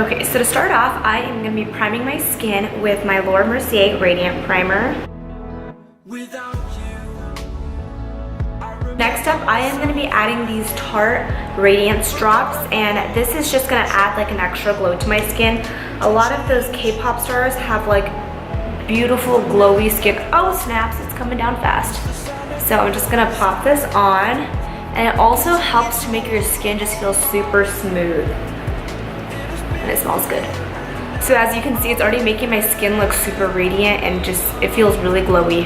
Okay, so to start off, I am going to be priming my skin with my Mercier Radiant Primer. Next up, I am going to be adding these Tarte Radiance drops, and this is just going to add like an extra glow to my skin. A lot of those K-pop stars have like beautiful glowy skin. Oh snaps, it's coming down fast. So I'm just going to pop this on, and it also helps to make your skin just feel super smooth. And it smells good. So as you can see, it's already making my skin look super radiant and just, it feels really glowy.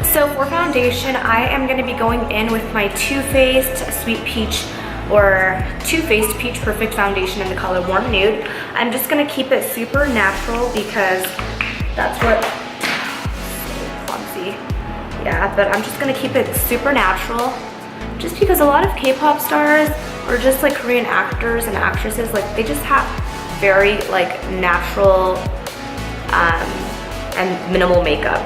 So for foundation, I am going to be going in with my Too Faced Sweet Peach or Too Faced Peach Perfect Foundation in the color Warm Nude. I'm just going to keep it super natural because that's what, clumsy. Yeah, but I'm just going to keep it super natural just because a lot of K-pop stars or just like Korean actors and actresses, like they just have very like natural and minimal makeup.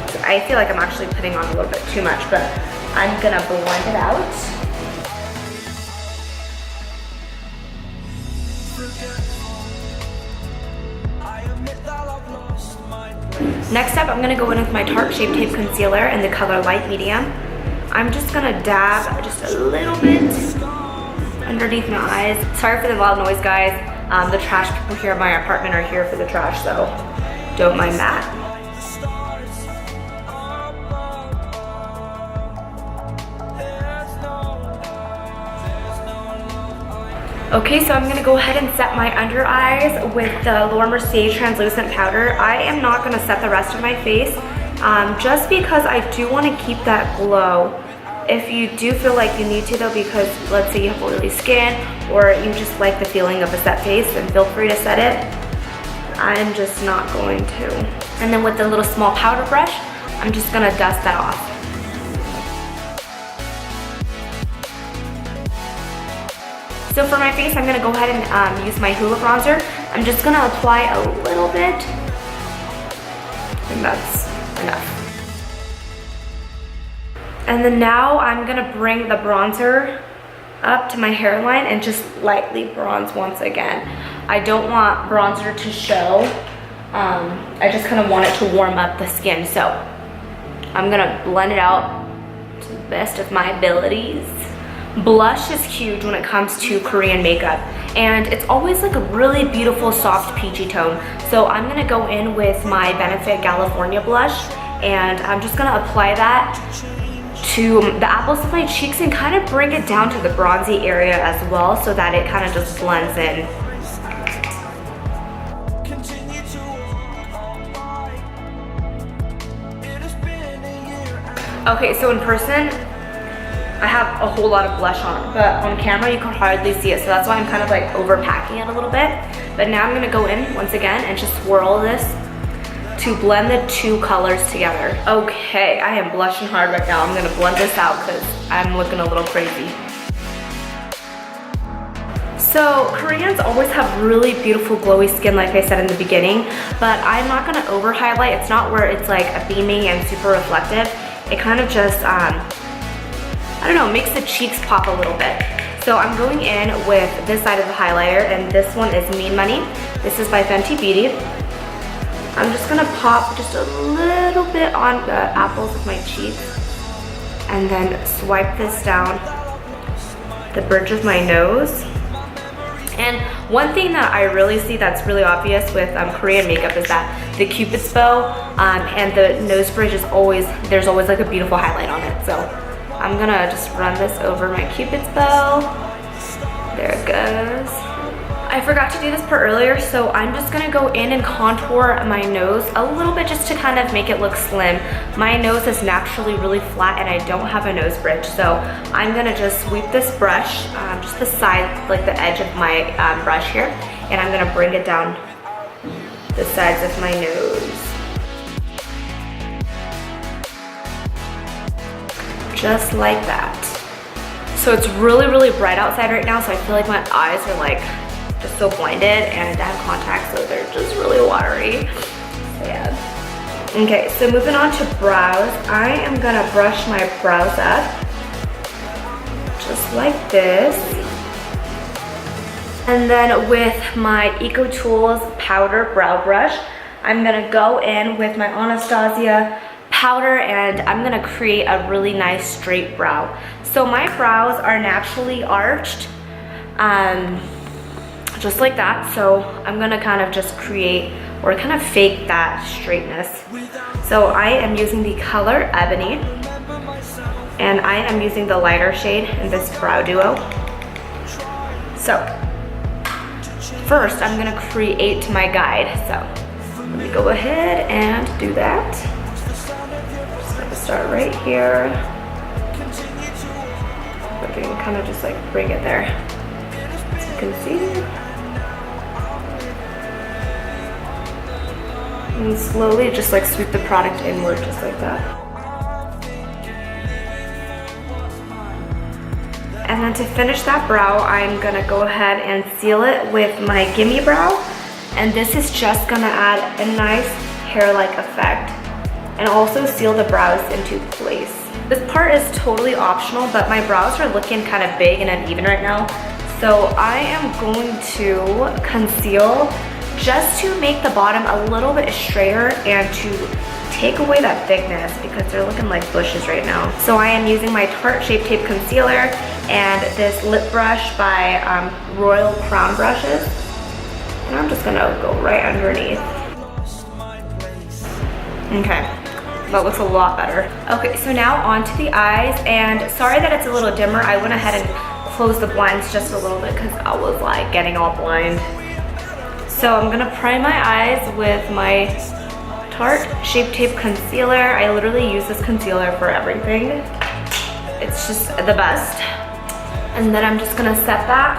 So I feel like I'm actually putting on a little bit too much, but I'm gonna blend it out. Next up, I'm gonna go in with my Tarte Shape Tape Concealer in the color Light Medium. I'm just gonna dab just a little bit underneath my eyes. Sorry for the loud noise, guys. The trash people here in my apartment are here for the trash, so don't mind that. Okay, so I'm gonna go ahead and set my under eyes with the Mercier translucent powder. I am not gonna set the rest of my face, just because I do wanna keep that glow. If you do feel like you need to though, because let's say you have oily skin or you just like the feeling of a set face, then feel free to set it. I'm just not going to. And then with the little small powder brush, I'm just gonna dust that off. So for my face, I'm gonna go ahead and use my Hoola bronzer. I'm just gonna apply a little bit, and that's enough. And then now I'm gonna bring the bronzer up to my hairline and just lightly bronze once again. I don't want bronzer to show. I just kind of want it to warm up the skin. So I'm gonna blend it out to the best of my abilities. Blush is huge when it comes to Korean makeup, and it's always like a really beautiful soft peachy tone. So I'm gonna go in with my Benefit Galiornia blush, and I'm just gonna apply that to the apples of my cheeks and kind of bring it down to the bronzy area as well, so that it kind of just blends in. Okay, so in person, I have a whole lot of blush on, but on camera you can hardly see it, so that's why I'm kind of like overpacking it a little bit. But now I'm gonna go in once again and just swirl this to blend the two colors together. Okay, I am blushing hard right now. I'm gonna blend this out because I'm looking a little crazy. So Koreans always have really beautiful glowy skin, like I said in the beginning, but I'm not gonna over highlight. It's not where it's like a beaming and super reflective. It kind of just, I don't know, makes the cheeks pop a little bit. So I'm going in with this side of the highlighter, and this one is Mean Money. This is by Fenty Beauty. I'm just gonna pop just a little bit on the apples of my cheeks and then swipe this down the bridge of my nose. And one thing that I really see that's really obvious with Korean makeup is that the Cupid's bow and the nose bridge is always, there's always like a beautiful highlight on it. So I'm gonna just run this over my Cupid's bow. There it goes. I forgot to do this part earlier, so I'm just gonna go in and contour my nose a little bit just to kind of make it look slim. My nose is naturally really flat and I don't have a nose bridge, so I'm gonna just sweep this brush, just the side, like the edge of my brush here, and I'm gonna bring it down the sides of my nose. Just like that. So it's really, really bright outside right now, so I feel like my eyes are like just so blinded, and I have contacts, so they're just really watery. So yeah. Okay, so moving on to brows. I am gonna brush my brows up just like this. And then with my Eco Tools powder brow brush, I'm gonna go in with my Anastasia powder and I'm gonna create a really nice straight brow. So my brows are naturally arched, just like that. So I'm gonna kind of just create or kind of fake that straightness. So I am using the color Ebony and I am using the lighter shade in this brow duo. So first I'm gonna create my guide. So let me go ahead and do that. Just gonna start right here. I can kind of just like bring it there. So you can see. And slowly just like sweep the product inward just like that. And then to finish that brow, I'm gonna go ahead and seal it with my Gimme Brow. And this is just gonna add a nice hair-like effect and also seal the brows into place. This part is totally optional, but my brows are looking kind of big and uneven right now. So I am going to conceal just to make the bottom a little bit straighter and to take away that thickness because they're looking like bushes right now. So I am using my Tarte Shape Tape Concealer and this lip brush by Royal Crown Brushes. And I'm just gonna go right underneath. Okay, that looks a lot better. Okay, so now onto the eyes, and sorry that it's a little dimmer. I went ahead and closed the blinds just a little bit because I was like getting all blind. So I'm gonna prime my eyes with my Tarte Shape Tape Concealer. I literally use this concealer for everything. It's just the best. And then I'm just gonna set that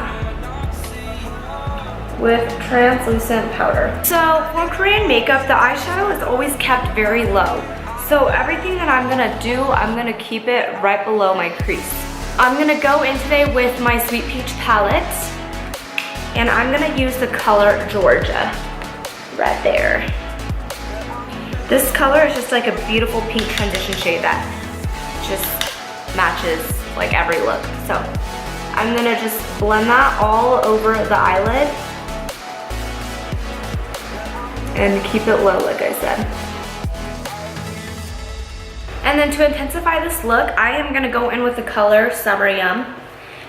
with translucent powder. So for Korean makeup, the eyeshadow is always kept very low. So everything that I'm gonna do, I'm gonna keep it right below my crease. I'm gonna go in today with my Sweet Peach palette, and I'm gonna use the color Georgia right there. This color is just like a beautiful pink transition shade that just matches like every look. So I'm gonna just blend that all over the eyelid and keep it low, like I said. And then to intensify this look, I am gonna go in with the color Summer Yum.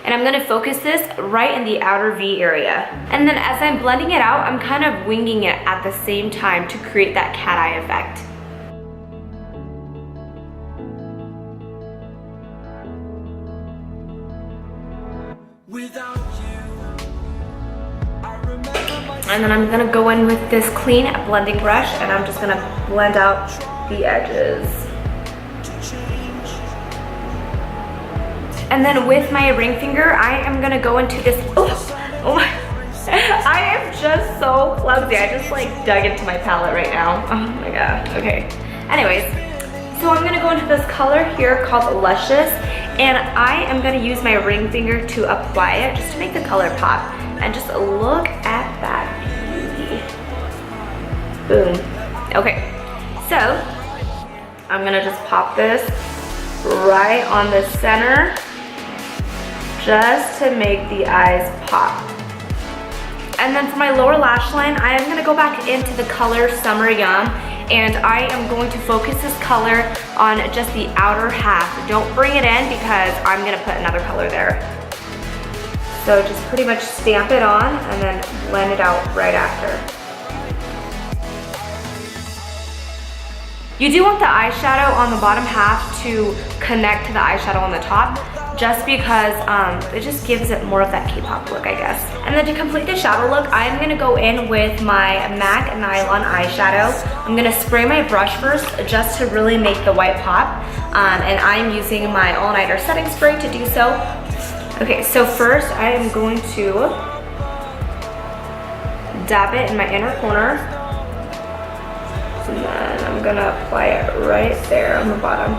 And I'm gonna focus this right in the outer V area. And then as I'm blending it out, I'm kind of winging it at the same time to create that cat eye effect. And then I'm gonna go in with this clean blending brush and I'm just gonna blend out the edges. And then with my ring finger, I am gonna go into this, oh my, I am just so clumsy. I just like dug into my palette right now. Oh my god, okay. Anyways, so I'm gonna go into this color here called Luscious, and I am gonna use my ring finger to apply it just to make the color pop. And just look at that beauty. Boom. Okay, so I'm gonna just pop this right on the center just to make the eyes pop. And then for my lower lash line, I am gonna go back into the color Summer Yum, and I am going to focus this color on just the outer half. Don't bring it in because I'm gonna put another color there. So just pretty much stamp it on and then blend it out right after. You do want the eyeshadow on the bottom half to connect to the eyeshadow on the top, just because it just gives it more of that K-pop look, I guess. And then to complete the shadow look, I'm gonna go in with my MAC Nylon eyeshadow. I'm gonna spray my brush first just to really make the white pop. And I'm using my all-nighter setting spray to do so. Okay, so first I am going to dab it in my inner corner. And then I'm gonna apply it right there on the bottom.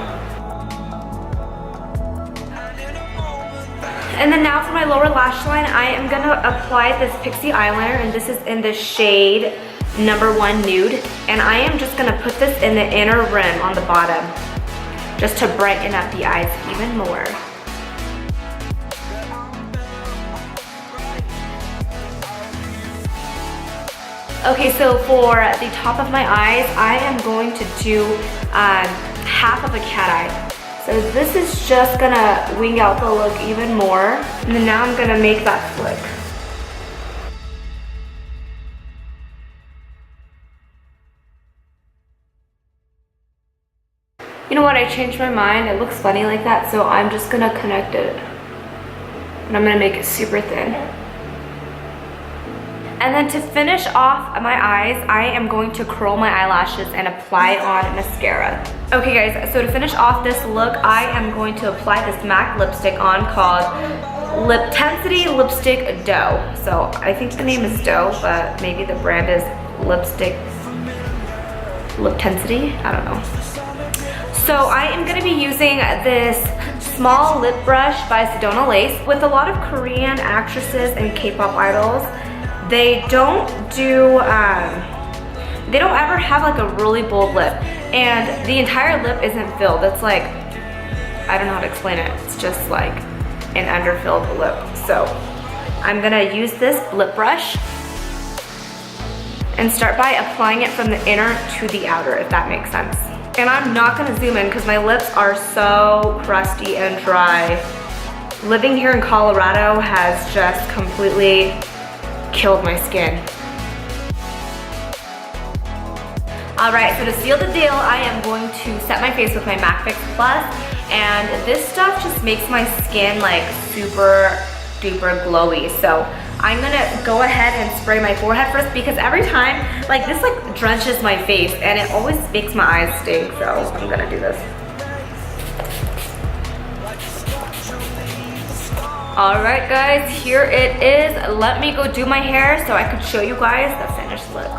And then now for my lower lash line, I am gonna apply this Pixie eyeliner, and this is in the shade #1 Nude. And I am just gonna put this in the inner rim on the bottom, just to brighten up the eyes even more. Okay, so for the top of my eyes, I am going to do half of a cat eye. So this is just gonna wing out the look even more. And then now I'm gonna make that flick. You know what, I changed my mind. It looks funny like that, so I'm just gonna connect it. And I'm gonna make it super thin. And then to finish off my eyes, I am going to curl my eyelashes and apply on mascara. Okay guys, so to finish off this look, I am going to apply this MAC lipstick on called Liptensity Lipstick Dough. So I think the name is Dough, but maybe the brand is Lipstick Liptensity, I don't know. So I am gonna be using this small lip brush by Sedona Lace. With a lot of Korean actresses and K-pop idols, they don't ever have like a really bold lip, and the entire lip isn't filled. It's like, I don't know how to explain it. It's just like an underfilled lip. So I'm gonna use this lip brush and start by applying it from the inner to the outer, if that makes sense. And I'm not gonna zoom in because my lips are so crusty and dry. Living here in Colorado has just completely killed my skin. Alright, so to seal the deal, I am going to set my face with my MAC Fix Plus, and this stuff just makes my skin like super duper glowy. So I'm gonna go ahead and spray my forehead first because every time, like this like drenches my face and it always makes my eyes stink, so I'm gonna do this. Alright guys, here it is. Let me go do my hair so I could show you guys the finished look.